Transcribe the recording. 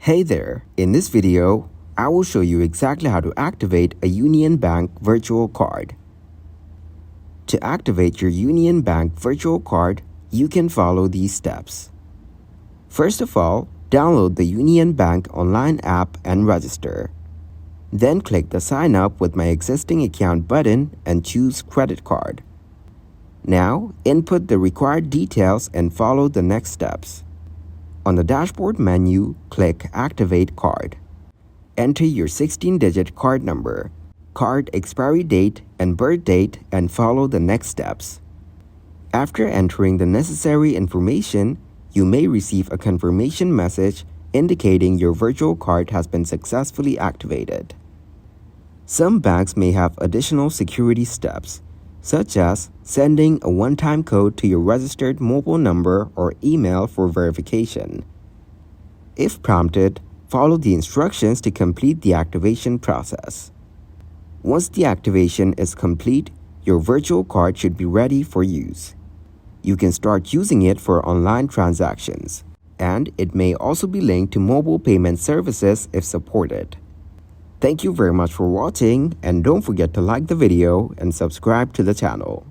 Hey there, in this video, I will show you exactly how to activate a Union Bank virtual card. To activate your Union Bank virtual card, you can follow these steps. First of all, download the Union Bank online app and register. Then click the Sign Up with My Existing Account button and choose Credit Card. Now, input the required details and follow the next steps. On the dashboard menu, click Activate Card. Enter your 16-digit card number, card expiry date, and birth date and follow the next steps. After entering the necessary information, you may receive a confirmation message indicating your virtual card has been successfully activated. Some banks may have additional security steps, such as sending a one-time code to your registered mobile number or email for verification. If prompted, follow the instructions to complete the activation process. Once the activation is complete, your virtual card should be ready for use. You can start using it for online transactions, and it may also be linked to mobile payment services if supported. Thank you very much for watching, and don't forget to like the video and subscribe to the channel.